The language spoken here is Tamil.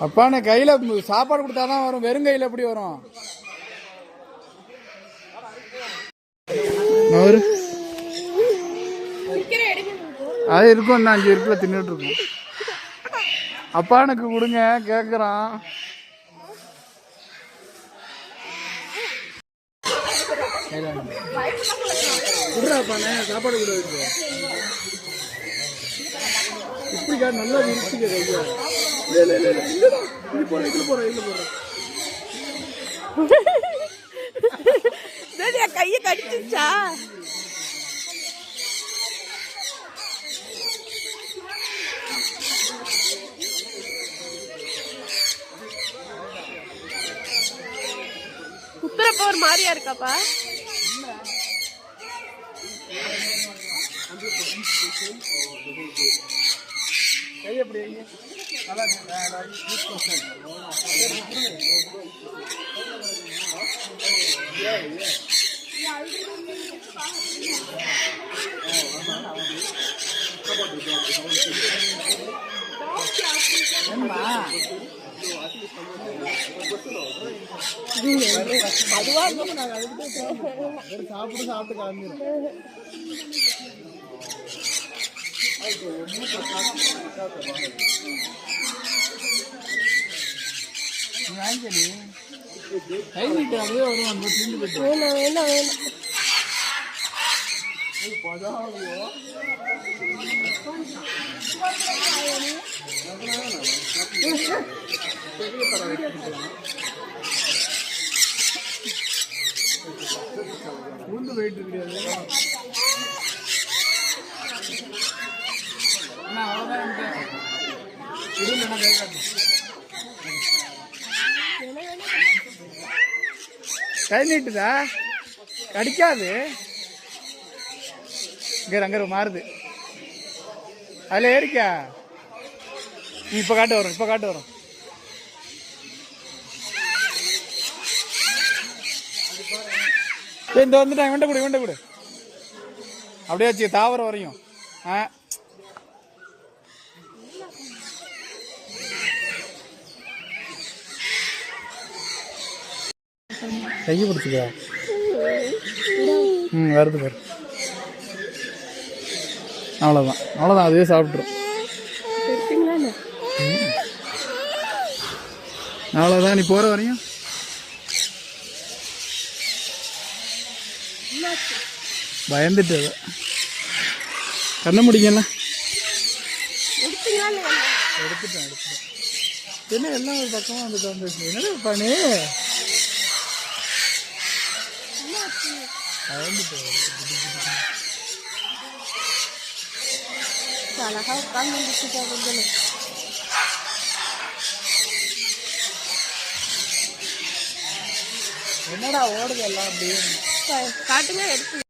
அப்பாண்ணே கையில சாப்பாடு கொடுத்தாதான் வரும், வெறும் கையில எப்படி வரும்? அது இருக்கும், இந்த 5 இருக்குல தின்னுட்டு இருக்கும். அப்பானுக்கு கொடுங்க கேக்குறான். சாப்பாடு கூட இப்படி நல்லா விரிச்சுக்க கைய கடிச்சிச்சா? குத்துறப்ப ஒரு மாதிரியா இருக்காப்பா? கை எப்படி சாப்பிட்டு சாப்பிட்டு கிளம்பிடும். கை நீட்டு அப்படியே வரும். வேணாம் வேணாம் வேணாம். உளுந்து போயிட்டு கிடையாது. கை நீட்டுதா? கடிக்காது. அங்க மாறுது. அதுல ஏறிக்கா. இப்ப காட்டு வரும், இப்ப காட்டு வரும். இந்த வந்துட்டாங்க. வெண்ட கொடு, வெண்ட கொடு. அப்படியே வச்சு தாவர வரையும். கையை பிடிச்சிக்கா. வருது பாரு. அவ்வளோதான், அவ்வளோதான். அதுவே சாப்பிட்ரும். அவ்வளோதான். நீ போகிற வரையும் பயந்துட்டு கண்ண முடிங்கண்ணா. எடுத்துட்டேன். என்ன எல்லாம் ஒரு பக்கமாக வந்துட்டு வந்துச்சு. என்னடா பண்ணி அழகா உட்காந்து என்னடா ஓடுது எல்லாம் அப்படி? காட்டுங்க எடுத்து.